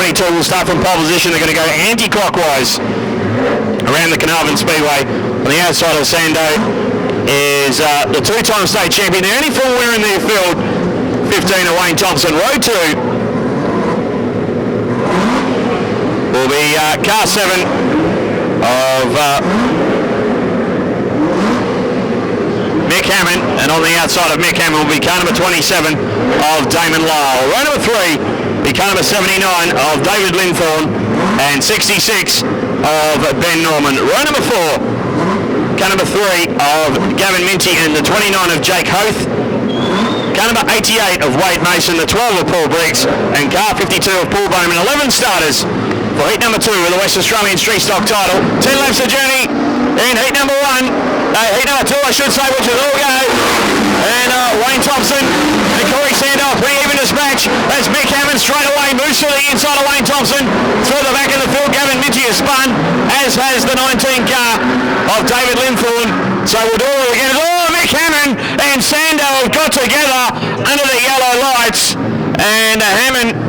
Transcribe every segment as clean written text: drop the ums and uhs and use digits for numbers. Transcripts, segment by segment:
22 will start from pole position. They're going to go anti-clockwise around the Carnarvon Speedway. On the outside of Sando is the two-time state champion. The only full winner in their field, 15 of Wayne Thompson. Row 2 will be car 7 of Mick Hammond, and on the outside of Mick Hammond will be car number 27 of Damon Lyle. Row number 3 will be car number 79 of David Linthorne and 66 of Ben Norman. Row number 4, car number 3 of Gavin Minty and the 29 of Jake Hoth. Car number 88 of Wade Mason, the 12 of Paul Briggs, and car 52 of Paul Bowman. 11 starters for heat number 2 with the West Australian Street Stock title. 10 laps of journey in heat number 1. Heat number 2, I should say, which is all go. And Wayne Thompson and Corey Sandell, pretty even dispatch. That's Mick Hammond straight away, moves to the inside of Wayne Thompson. Through the back of the field, Gavin Minty has spun, as has the 19 car of David Linthorne. So we'll do it again. Oh, Mick Hammond and Sandell got together under the yellow lights. And Hammond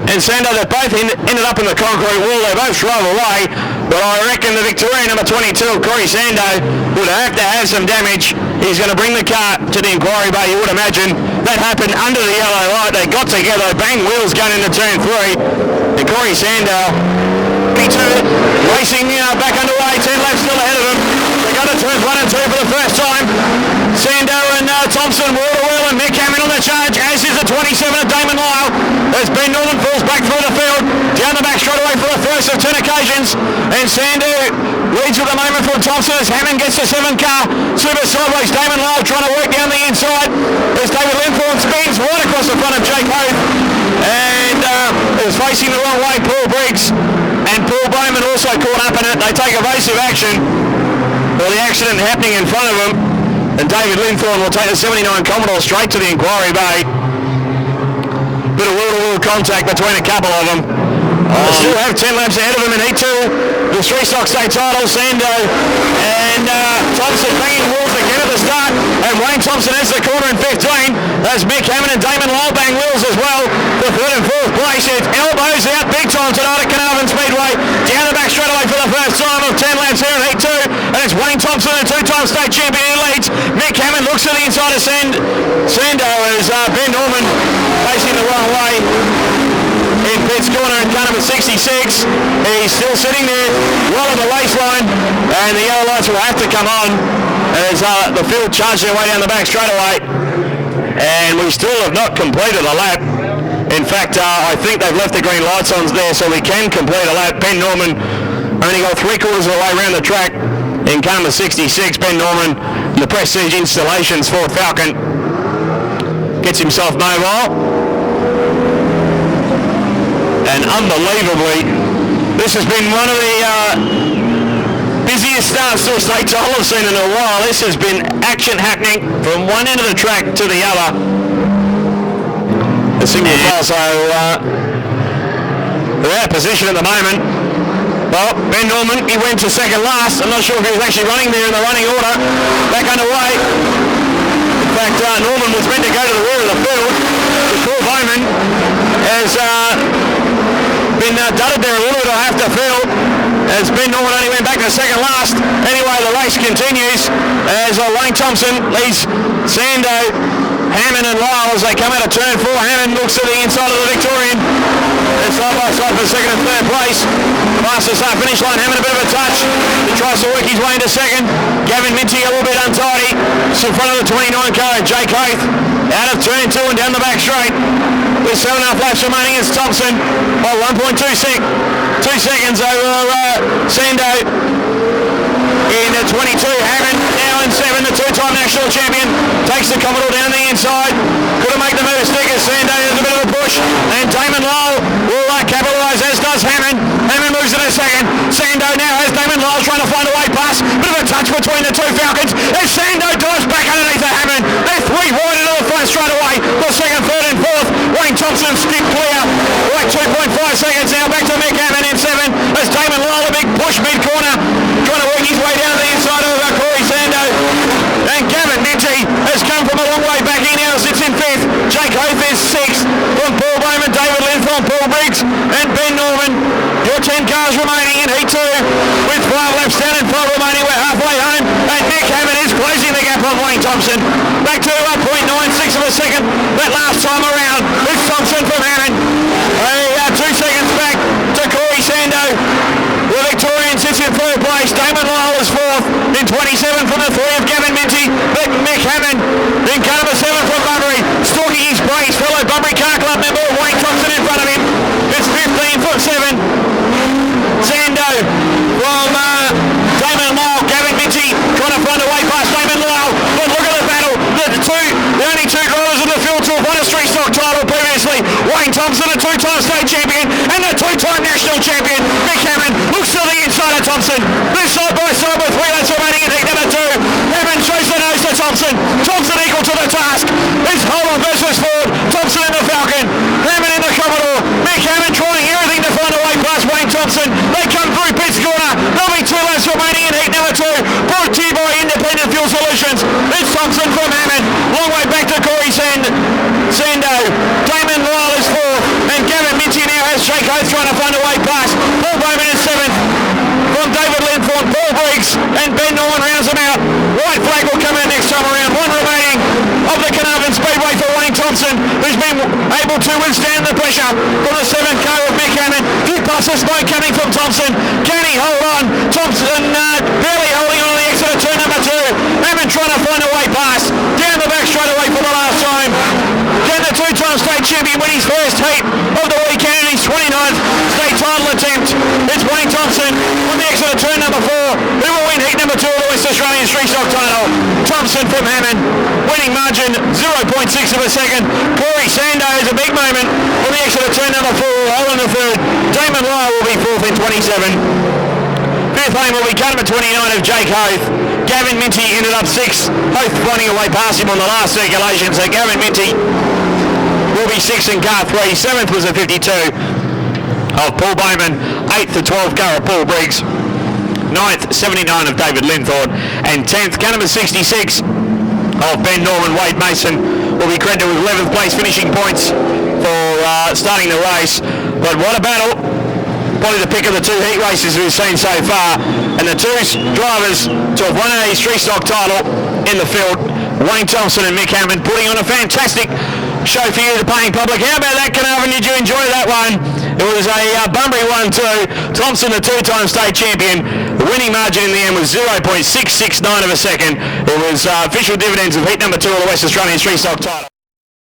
and Sando, they both ended up in the concrete wall. They both drove away, but I reckon the Victorian number 22, Corey Sando, would have to have some damage. He's going to bring the car to the inquiry bay, you would imagine. That happened under the yellow light. They got together, bang wheels going into turn 3. And Corey Sando, 22, racing back underway, 10 laps still ahead of him. They got to turns 1 and 2 for the first time. Sando and Thompson, Waterwheel and Mick Hammond on the charge, as is the 27 of Damon Lyle. As Ben Norman falls back through the field, down the back straight away for the first of 10 occasions. And Sando leads at the moment from Thompson as Hammond gets the 7 car. Super sideways, Damon Lyle trying to work down the inside. As David Linthorne spins right across the front of Jake Hoth. And is facing the wrong way, Paul Briggs. And Paul Bowman also caught up in it. They take evasive action. Well, the accident happening in front of them. And David Linthorne will take the 79 Commodore straight to the inquiry bay. Bit of wheel-to-wheel contact between a couple of them. They still have 10 laps ahead of them in heat 2. The Street Stock State title, Sando and Thompson banging wheels again at the start. And Wayne Thompson has the corner in 15. That's Mick Hammond and Damon Lyle bang wheels as well. The 3rd and 4th place. It's elbows out big time tonight at Carnarvon Speedway. Down the back straight away for the first time of 10 laps here in heat 2. And it's Wayne Thompson, the 2-time state champion, who leads. Mick Hammond looks to the inside of Sando as Ben Norman facing the wrong way in pits corner in car number 66. He's still sitting there well on the race line, and the yellow lights will have to come on as the field charge their way down the back straight away. And we still have not completed a lap. In fact, I think they've left the green lights on there so we can complete a lap. Ben Norman only got 3/4 of the way around the track in car number 66. Ben Norman, the Prestige Installations Ford Falcon, gets himself mobile. And unbelievably, this has been one of the busiest starts to a state title I've seen in a while. This has been action happening from one end of the track to the other. A single car, so they're out of position at the moment. Well, Ben Norman, he went to second last. I'm not sure if he was actually running there in the running order. Back underway. In fact, Norman was meant to go to the rear of the field. Paul Bowman has been dudded there a little bit, I have to feel, as Ben Norman only went back to second last. Anyway, the race continues as Wayne Thompson leads Sando, Hammond and Lyle as they come out of turn 4. Hammond looks to the inside of the Victorian. And side by side for second and third place. Fastest finish line, Hammond a bit of a touch. He tries to work his way into second. Gavin Minty a little bit untidy. It's in front of the 29 car, Jake Hoth. Out of turn 2 and down the back straight. With 7.5 laps remaining, it's Thompson by 1.2 seconds over Sando. In 22, Hammond now in 7, the 2-time national champion, takes the Commodore down the inside. Couldn't make the move stick as Sando has a bit of a push. And Damon Lyle will capitalise, as does Hammond. Hammond moves in a second. Sando now has Damon Lyle trying to find a way past. Bit of a touch between the two Falcons. As Sando dives back underneath the Hammond. They're 3 wide into the front straight away. The second, third and fourth. Wayne Thompson skip clear. Like 2.5 seconds now. Back to Mick Hammond in 7. As Damon Lyle a big push mid-corner. Trying to work his way down the inside of Corey Sando. And Gavin Minty has come from a long way back. He now sits in 5th. Jake Hoth is 6th. From Paul Bowman, David Linthorne, Paul Briggs and cars remaining in Heat 2 with 5 laps down and 5 remaining. We're halfway home and Mick Hammond is closing the gap on Wayne Thompson. Back to 0.96 of a second that last time around. It's Thompson from Hammond. 2 seconds back to Corey Sando. The Victorian sits in third place. Damon Lyle is fourth in 27 from the 3 of Gavin Minty. But Mick Hammond in car number 7 from Bunbury. Stalking his brakes. Fellow Bunbury Car Club member Wayne Thompson in front of him. It's 15 from 7. Sando from Damon Lyle. Gavin Minty trying to find a way past Damon Lyle. But look at the battle. The only 2 drivers in the field to have won a street stock title previously. Wayne Thompson, a 2-time state champion, and a 2-time national champion. Mick Hammond looks to the inside of Thompson. They're side by side with 3 laps remaining in heat number 2. Hammond shows the nose to Thompson. Thompson equal to the task. It's Holland versus Ford. Thompson in the Falcon. Hammond in the Commodore. Mick Hammond trying everything to find a way past Wayne Thompson. They come through pits corner. There'll be 2 laps remaining in heat number 2. Brought to you by Independent Fuel Solutions. It's Thompson from Hammond. Long way back to Corey Sando. Damon Lyle is 4th. And Gavin Minty now has Jake Oates trying to find a way past. Paul Bowman is 7th. From David Linthorne, Paul Briggs and Ben Norman rounds them out. White flag will come in next time around. 1 remaining of the Carnarvon Speedway for Wayne Thompson, who's been able to withstand the pressure from the 7th car of Mick Hammond. Few puffs of smoke coming from Thompson. Can he hold on? Thompson barely holding on to the exit of turn number 2. Hammond trying to find a way past. Down the back straight away for the last time. Can the 2-time state champion win his first heat of the weekend in his 29th state title attempt? It's Wayne Thompson on the exit of turn number 4, who will win heat number 2 of the West Australian Street Stock title. Thompson from Hammond, winning margin 0.6 of a second. Corey Sando is a big moment on the exit of turn number 4, Holland the 3rd. Damon Lyle will be 4th in 27. 5th lane will be car number 29 of Jake Hoth. Gavin Minty ended up 6th. Hoth finding a way past him on the last circulation, so Gavin Minty will be 6th in car 3. 7th was a 52 of Paul Bowman. 8th the 12th car of Paul Briggs. 9th 79 of David Linthorne. And 10th car number 66 of Ben Norman. Wade Mason will be credited with 11th place finishing points for starting the race. But what a battle. Probably the pick of the 2 heat races we've seen so far, and the 2 drivers to have won a street stock title in the field, Wayne Thompson and Mick Hammond, putting on a fantastic show for you, the paying public. How about that, Carnarvon? Did you enjoy that one? It was a Bunbury 1-2. Thompson, the 2-time state champion. The winning margin in the end was 0.669 of a second. It was official dividends of heat number 2 of the West Australian street stock title.